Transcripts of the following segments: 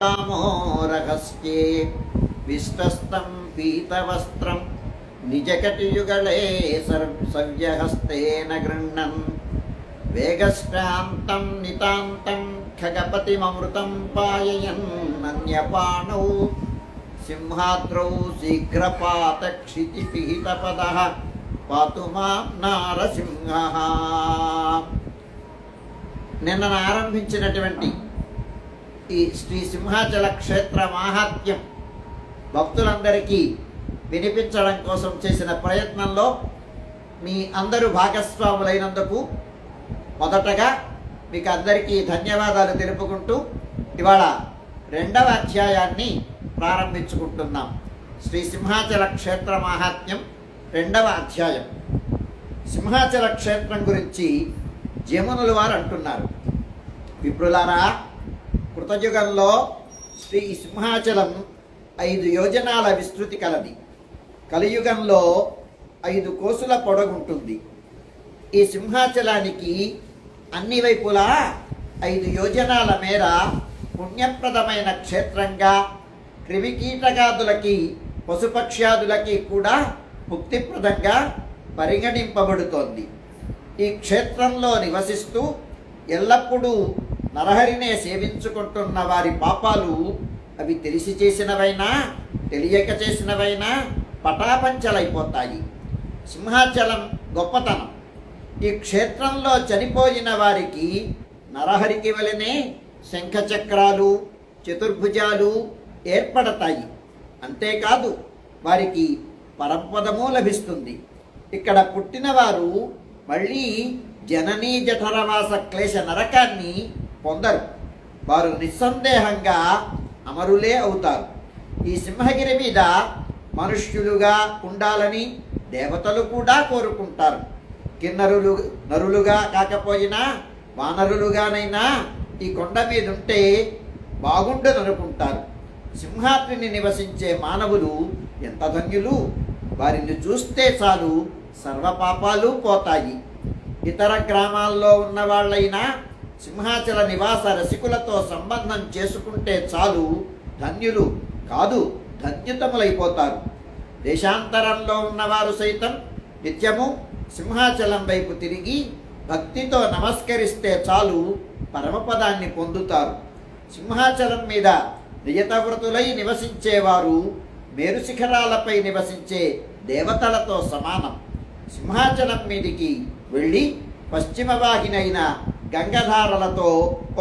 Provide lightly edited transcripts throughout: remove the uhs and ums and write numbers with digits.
రహస్యే విష్టస్తం పీతవస్త్రం నిజకటియుగళే సవ్యహస్తేన గృహ్ణన్ వేగశ్రాంతం నితాంతం ఖగపతిమమృతం పాయయన్ అన్యపాణౌ సింహాద్రౌ శీఘ్రపాతక్షితిపిహితపదః పాతు మాం నారసింహః. నిన్న ఆరంభించినటువంటి ఈ శ్రీ సింహాచల క్షేత్ర మాహాత్మ్యం భక్తులందరికీ వినిపించడం కోసం చేసిన ప్రయత్నంలో మీ అందరూ భాగస్వాములైనందుకు మొదటగా మీకు అందరికీ ధన్యవాదాలు తెలుపుకుంటూ ఇవాళ 2వ అధ్యాయాన్ని ప్రారంభించుకుంటున్నాం. శ్రీ సింహాచల క్షేత్ర మాహాత్మ్యం 2వ అధ్యాయం. సింహాచల క్షేత్రం గురించి జమునుల వారు అంటున్నారు, విప్రులారా, కృతయుగంలో శ్రీ సింహాచలం 5 యోజనాల విస్తృతి కలది. కలియుగంలో 5 కోసుల పొడగుంటుంది. ఈ సింహాచలానికి అన్ని వైపులా 5 యోజనాల మేర పుణ్యప్రదమైన క్షేత్రంగా క్రిమికీటకాదులకి పశుపక్ష్యాదులకి కూడా ముక్తిప్రదంగా పరిగణింపబడుతోంది. ఈ క్షేత్రంలో నివసిస్తూ ఎల్లప్పుడూ నరహరినే సేవించుకుంటున్న వారి పాపాలు అవి తెలిసి చేసినవైనా తెలియక చేసినవైనా పటాపంచలైపోతాయి. సింహాచలం గొప్పతనం, ఈ క్షేత్రంలో చనిపోయిన వారికి నరహరికి వలనే శంఖచక్రాలు చతుర్భుజాలు ఏర్పడతాయి. అంతేకాదు వారికి పరపదము లభిస్తుంది. ఇక్కడ పుట్టినవారు మళ్ళీ జననీ జఠరవాస క్లేశ నరకాన్ని పొందరు. వారు నిస్సందేహంగా అమరులే అవుతారు. ఈ సింహగిరి మీద మనుష్యులుగా ఉండాలని దేవతలు కూడా కోరుకుంటారు. కిన్నరులు నరులుగా కాకపోయినా వానరులుగానైనా ఈ కొండ మీద ఉంటే బాగుండదనుకుంటారు. సింహాద్రిని నివసించే మానవులు ఎంత ధన్యులు! వారిని చూస్తే చాలు సర్వపాపాలు పోతాయి. ఇతర గ్రామాల్లో ఉన్న వాళ్ళైనా సింహాచల నివాస రసికులతో సంబంధం చేసుకుంటే చాలు ధన్యులు కాదు ధన్యుతములైపోతారు. దేశాంతరంలో ఉన్నవారు సైతం నిత్యము సింహాచలం వైపు తిరిగి భక్తితో నమస్కరిస్తే చాలు పరమపదాన్ని పొందుతారు. సింహాచలం మీద నియతవ్రతులై నివసించేవారు మేరు శిఖరాలపై నివసించే దేవతలతో సమానం. సింహాచలం మీదికి వెళ్ళి పశ్చిమ వాహినైన గంగధారలతో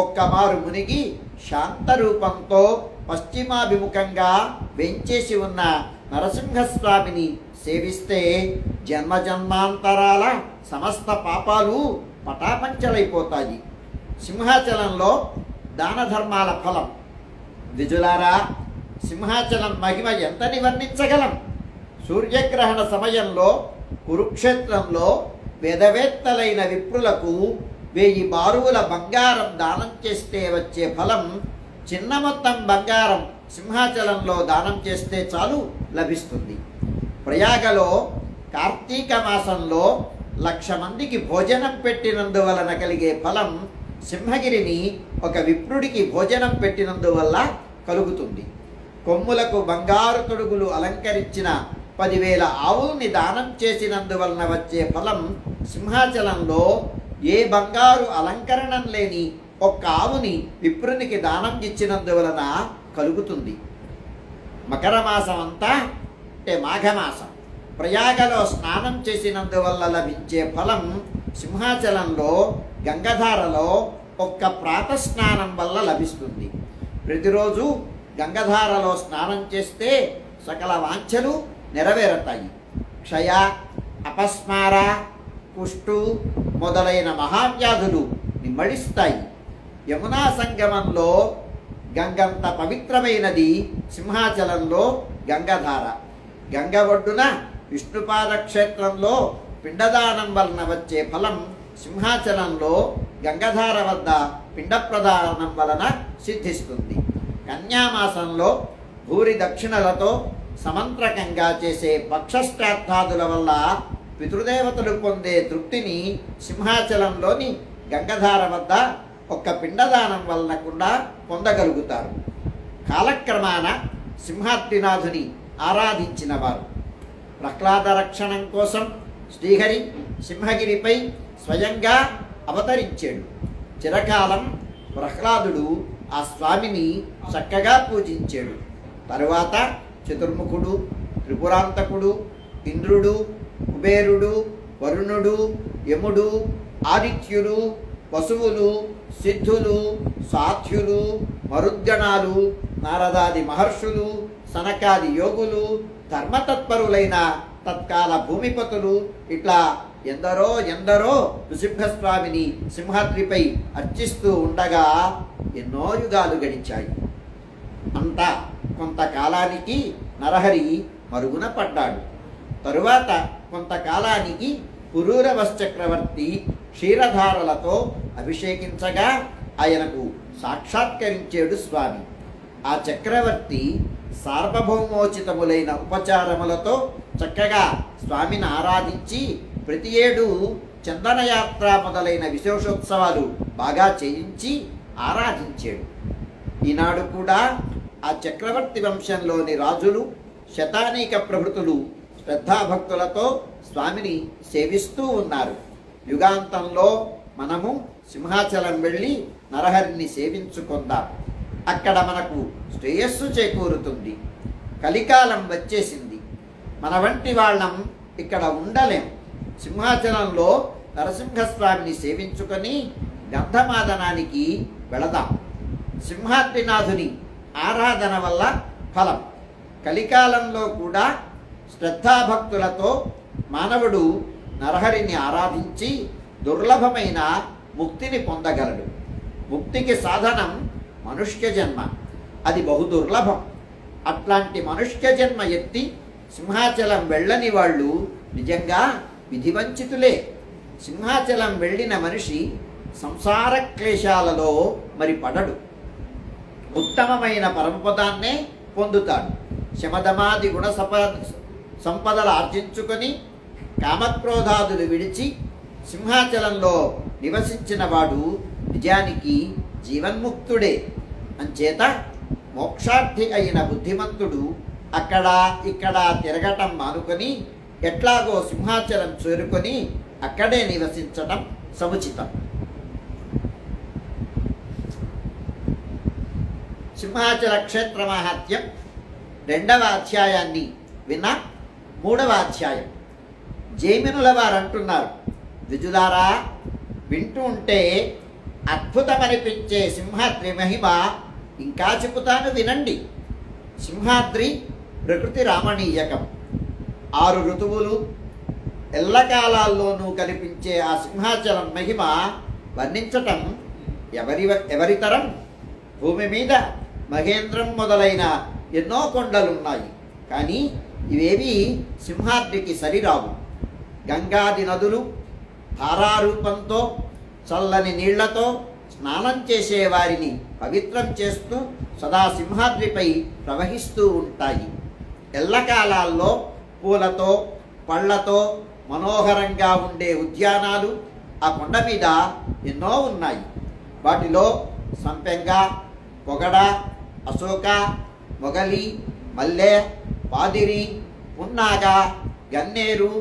ఒక్కమారు మునిగి శాంతరూపంతో పశ్చిమాభిముఖంగా వెంచేసి ఉన్న నరసింహస్వామిని సేవిస్తే జన్మజన్మాంతరాల సమస్త పాపాలు పటాపంచలైపోతాయి. సింహాచలంలో దాన ధర్మాల ఫలం. ద్విజులారా, సింహాచలం మహిమ ఎంతని వర్ణించగలం? సూర్యగ్రహణ సమయంలో కురుక్షేత్రంలో వేదవేత్తలైన విప్రులకు 1000 బారువుల బంగారం దానం చేస్తే వచ్చే ఫలం చిన్న మొత్తం బంగారం సింహాచలంలో దానం చేస్తే చాలు లభిస్తుంది. ప్రయాగలో కార్తీక మాసంలో 1,00,000 మందికి భోజనం పెట్టినందువలన కలిగే ఫలం సింహగిరిని ఒక విప్రుడికి భోజనం పెట్టినందువల్ల కలుగుతుంది. కొమ్ములకు బంగారు తొడుగులు అలంకరించిన 10,000 ఆవుల్ని దానం చేసినందువలన వచ్చే ఫలం సింహాచలంలో ఏ బంగారు అలంకరణం లేని ఒక్క ఆవుని విప్రునికి దానం ఇచ్చినందువలన కలుగుతుంది. మకర మాసం అంతా అంటే మాఘమాసం ప్రయాగలో స్నానం చేసినందువల్ల లభించే ఫలం సింహాచలంలో గంగధారలో ఒక్క ప్రాతస్నానం వల్ల లభిస్తుంది. ప్రతిరోజు గంగధారలో స్నానం చేస్తే సకల వాంఛలు నెరవేరతాయి. క్షయ, అపస్మార, కుష్టు మొదలైన మహావ్యాధులు నిమ్మడిస్తాయి. యమునా సంగమంలో గంగంత పవిత్రమైనది సింహాచలంలో గంగధార. గంగ ఒడ్డున విష్ణుపాద క్షేత్రంలో పిండదానం వలన వచ్చే ఫలం సింహాచలంలో గంగధార వద్ద పిండ ప్రదానం వలన సిద్ధిస్తుంది. కన్యామాసంలో భూరి దక్షిణలతో సమంత్రకంగా చేసే పక్షశ్రాద్ధాదుల వల్ల పితృదేవతలు పొందే తృప్తిని సింహాచలంలోని గంగధార వద్ద ఒక్క పిండదానం వలన కూడా పొందగలుగుతారు. కాలక్రమాన సింహాద్రినాథుని ఆరాధించిన వారు. ప్రహ్లాద రక్షణం కోసం శ్రీహరి సింహగిరిపై స్వయంగా అవతరించాడు. చిరకాలం ప్రహ్లాదుడు ఆ స్వామిని చక్కగా పూజించాడు. తరువాత చతుర్ముఖుడు, త్రిపురాంతకుడు, ఇంద్రుడు, కుబేరుడు, వరుణుడు, యముడు, ఆదిత్యులు, పశువులు, సిద్ధులు, సాధ్యులు, మరుద్గణాలు, నారదాది మహర్షులు, సనకాది యోగులు, ధర్మతత్పరులైన తత్కాల భూమిపతులు, ఇట్లా ఎందరో ఎందరో నృసింహస్వామిని సింహాద్రిపై అర్చిస్తూ ఉండగా ఎన్నో యుగాలు గడిచాయి. అంతా కొంతకాలానికి నరహరి మరుగున పడ్డాడు. తరువాత కొంతకాలానికి పురూరవశ చక్రవర్తి క్షీరధారలతో అభిషేకించగా ఆయనకు సాక్షాత్కరించాడు స్వామి. ఆ చక్రవర్తి సార్వభౌమోచితములైన ఉపచారములతో చక్కగా స్వామిని ఆరాధించి ప్రతి ఏడు చందనయాత్ర మొదలైన విశేషోత్సవాలు బాగా చేయించి ఆరాధించాడు. ఈనాడు కూడా ఆ చక్రవర్తి వంశంలోని రాజులు, శతానీక ప్రభృతులు శ్రద్ధాభక్తులతో స్వామిని సేవిస్తూ ఉన్నారు. యుగాంతంలో మనము సింహాచలం వెళ్ళి నరహరిని సేవించుకుందాం. అక్కడ మనకు శ్రేయస్సు చేకూరుతుంది. కలికాలం వచ్చేసింది. మన వంటి వాళ్ళం ఇక్కడ ఉండలేం. సింహాచలంలో నరసింహస్వామిని సేవించుకొని గంధమాదనానికి వెళదాం. సింహాద్రినాథుని ఆరాధన వల్ల ఫలం. కలికాలంలో కూడా శ్రద్ధాభక్తులతో మానవుడు నరహరిని ఆరాధించి దుర్లభమైన ముక్తిని పొందగలడు. ముక్తికి సాధనం మనుష్య జన్మ. అది బహుదుర్లభం. అట్లాంటి మనుష్య జన్మ ఎత్తి సింహాచలం వెళ్ళని వాళ్ళు నిజంగా విధివంచితులే. సింహాచలం వెళ్ళిన మనిషి సంసార క్లేశాలలో మరి పడడు. ఉత్తమమైన పరమపదాన్నే పొందుతాడు. శమదమాది గుణ సంపదలు ఆర్జించుకొని కామక్రోధాదులు విడిచి సింహాచలంలో నివసించిన వాడు నిజానికి జీవన్ముక్తుడే. అంచేత మోక్షార్థి అయిన బుద్ధిమంతుడు అక్కడ ఇక్కడ తిరగటం మానుకొని ఎట్లాగో సింహాచలం చేరుకొని అక్కడే నివసించటం సముచితం. సింహాచల క్షేత్ర మహాత్మ్యం 2వ అధ్యాయాన్ని విన్న 3వ అధ్యాయం. జైమినుల వారు అంటున్నారు, ద్విజులారా, వింటూ ఉంటే అద్భుతమనిపించే సింహాద్రి మహిమ ఇంకా చెబుతాను వినండి. సింహాద్రి ప్రకృతి రామణీయకం. 6 ఋతువులు ఎల్లకాలాల్లోనూ కనిపించే ఆ సింహాచలం మహిమ వర్ణించటం ఎవరితరం? భూమి మీద మహేంద్రం మొదలైన ఎన్నో కొండలున్నాయి. కానీ ఇవేవి సింహాద్రికి సరిరావు. గంగాది నదులు ధారారూపంతో చల్లని నీళ్లతో స్నానం చేసే వారిని పవిత్రం చేస్తూ సదా సింహాద్రిపై ప్రవహిస్తూ ఉంటాయి. ఎల్లకాలాల్లో పూలతో పళ్లతో మనోహరంగా ఉండే ఉద్యానాలు ఆ కొండ మీద ఎన్నో ఉన్నాయి. వాటిలో సంపెంగ, పొగడ, అశోక, మొగలి, మల్లె, పాదిరి, పున్నాగ, గన్నేరు,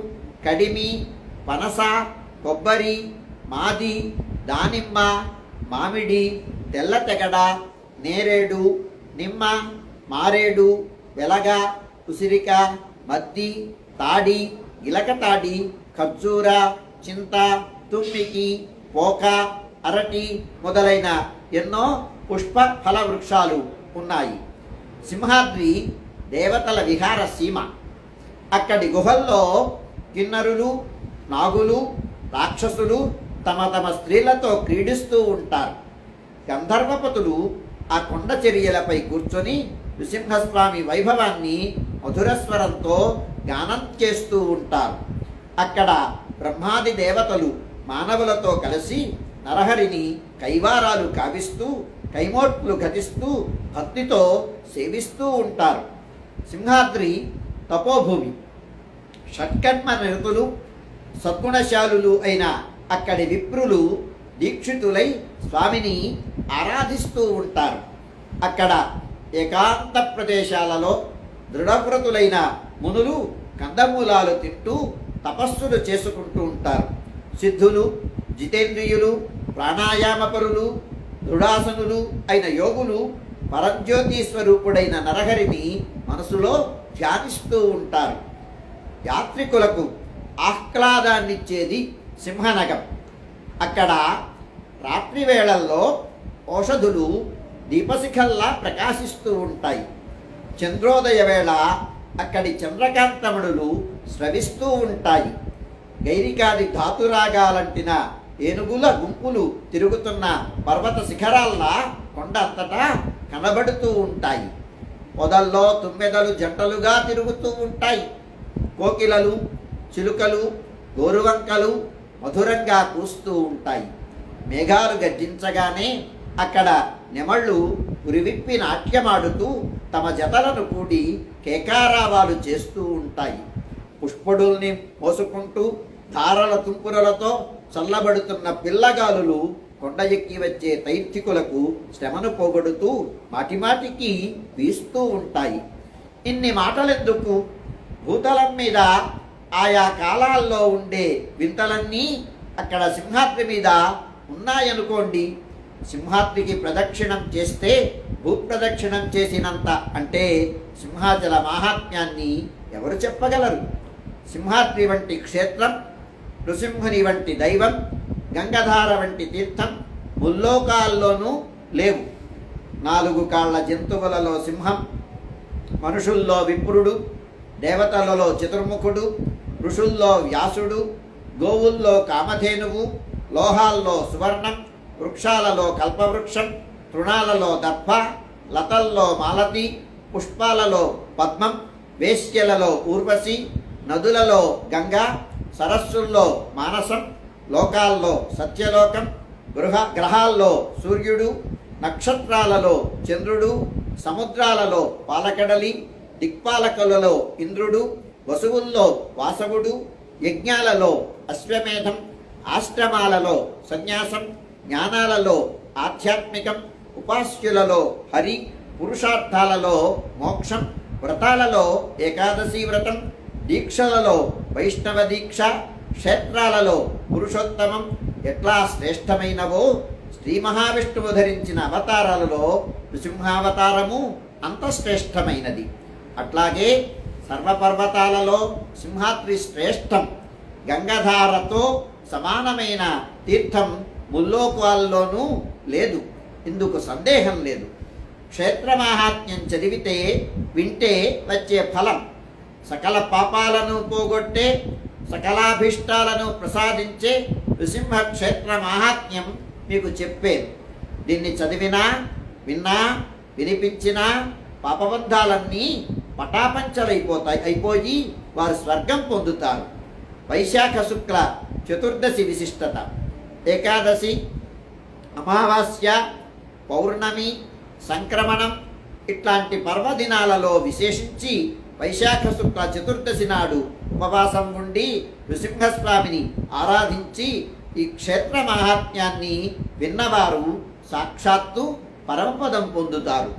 కడిమి, పనస, కొబ్బరి, మాది, దానిమ్మ, మామిడి, తెల్లతెగడ, నేరేడు, నిమ్మ, మారేడు, వెలగ, ఉసిరిక, మద్ది, తాడి, గిలకతాడి, ఖర్జూర, చింత, తుమ్మికి, పోక, అరటి మొదలైన ఎన్నో పుష్ప ఫల వృక్షాలు ఉన్నాయి. సింహాద్రి దేవతల విహార సీమ. అక్కడి గుహల్లో కిన్నరులు, నాగులు, రాక్షసులు తమ తమ స్త్రీలతో క్రీడిస్తూ ఉంటారు. గంధర్వపతులు ఆ కొండ చర్యలపై కూర్చొని నృసింహస్వామి వైభవాన్ని మధురస్వరంతో గానం చేస్తూ ఉంటారు. అక్కడ బ్రహ్మాది దేవతలు మానవులతో కలిసి నరహరిని కైవారాలు కావిస్తూ కైమోట్లు ఘటిస్తూ భక్తితో సేవిస్తూ ఉంటారు. సింహాద్రి తపోభూమి. షట్కర్మ నిరతులు సద్గుణశాలులు అయిన అక్కడి విప్రులు దీక్షితులై స్వామిని ఆరాధిస్తూ ఉంటారు. అక్కడ ఏకాంత ప్రదేశాలలో దృఢవ్రతులైన మునులు కందమూలాలు తింటూ తపస్సులు చేసుకుంటూ ఉంటారు. సిద్ధులు, జితేంద్రియులు, ప్రాణాయామపరులు, దృఢాసనులు అయిన యోగులు పరంజ్యోతి స్వరూపుడైన నరహరిని మనసులో ధ్యానిస్తూ ఉంటారు. యాత్రికులకు ఆహ్లాదాన్నిచ్చేది సింహనగం. అక్కడ రాత్రి వేళల్లో ఔషధులు దీపశిఖల్లా ప్రకాశిస్తూ ఉంటాయి. చంద్రోదయ వేళ అక్కడి చంద్రకాంతమణులు స్రవిస్తూ ఉంటాయి. గైరికాది ధాతురాగాలంటిన ఏనుగుల గుంపులు తిరుగుతున్న పర్వత శిఖరాల్లా కొండ అంతటా కనబడుతూ ఉంటాయి. పొదల్లో తుమ్మెదలు జంటలుగా తిరుగుతూ ఉంటాయి. కోకిలలు, చిలుకలు, గోరువంకలు మధురంగా కూస్తూ ఉంటాయి. మేఘాలు గర్జించగానే అక్కడ నెమళ్ళు ఉరివిప్పి నాట్యమాడుతూ తమ జతలను కూడి కేకారావాలు చేస్తూ ఉంటాయి. పుష్పడుల్ని మోసుకుంటూ ధారల తుంపురలతో చల్లబడుతున్న పిల్లగాలులు కొండ ఎక్కి వచ్చే తైర్థికులకు శ్రమను పోగొడుతూ మాటిమాటికి వీస్తూ ఉంటాయి. ఇన్ని మాటలెందుకు? భూతలం మీద ఆయా కాలాల్లో ఉండే వింతలన్నీ అక్కడ సింహాద్రి మీద ఉన్నాయనుకోండి. సింహాద్రికి ప్రదక్షిణం చేస్తే భూప్రదక్షిణం చేసినంత అంటే సింహాచల మాహాత్మ్యాన్ని ఎవరు చెప్పగలరు? సింహాద్రి వంటి క్షేత్రం, నృసింహుని వంటి దైవం, గంగధార వంటి తీర్థం ముల్లోకాల్లోనూ లేవు. 4 కాళ్ల జంతువులలో సింహం, మనుషుల్లో విప్రుడు, దేవతలలో చతుర్ముఖుడు, ఋషుల్లో వ్యాసుడు, గోవుల్లో కామధేనువు, లోహాల్లో సువర్ణం, వృక్షాలలో కల్పవృక్షం, తృణాలలో దర్భ, లతల్లో మాలతి, పుష్పాలలో పద్మం, వేశ్యలలో ఊర్వశి, నదులలో గంగా, సరస్సుల్లో మానసం, లోకాల్లో సత్యలోకం, గ్రహాల్లో సూర్యుడు, నక్షత్రాలలో చంద్రుడు, సముద్రాలలో పాలకడలి, దిక్పాలకులలో ఇంద్రుడు, వసువుల్లో వాసవుడు, యజ్ఞాలలో అశ్వమేధం, ఆశ్రమాలలో సన్యాసం, జ్ఞానాలలో ఆధ్యాత్మికం, ఉపాస్యులలో హరి, పురుషార్థాలలో మోక్షం, వ్రతాలలో ఏకాదశి వ్రతం, దీక్షలలో వైష్ణవ దీక్ష, క్షేత్రాలలో పురుషోత్తమం ఎట్లా శ్రేష్టమైనవో శ్రీ మహావిష్ణువు ధరించిన అవతారాలలో నృసింహావతారము అంత శ్రేష్టమైనది. అట్లాగే సర్వపర్వతాలలో సింహాద్రి శ్రేష్టం. గంగాధారతో సమానమైన తీర్థం ముల్లోకాల్లోనూ లేదు, ఇందుకు సందేహం లేదు. క్షేత్రమాహాత్మ్యం చదివితే వింటే వచ్చే ఫలం సకల పాపాలను పోగొట్టే, సకలాభీష్టాలను ప్రసాదించే నృసింహ క్షేత్ర మాహాత్మ్యం మీకు చెప్పేది. దీన్ని చదివినా, విన్నా, వినిపించినా పాపబంధాలన్నీ అయిపోయి వారు స్వర్గం పొందుతారు. వైశాఖ శుక్ల చతుర్దశి విశిష్టత. ఏకాదశి, అమావాస్య, పౌర్ణమి, సంక్రమణం ఇట్లాంటి పర్వదినాలలో విశేషించి వైశాఖ శుక్ల చతుర్దశి నాడు ఉపవాసం ఉండి నృసింహస్వామిని ఆరాధించి ఈ క్షేత్ర మాహాత్మ్యాన్ని విన్నవారు సాక్షాత్తు పరమపదం పొందుతారు.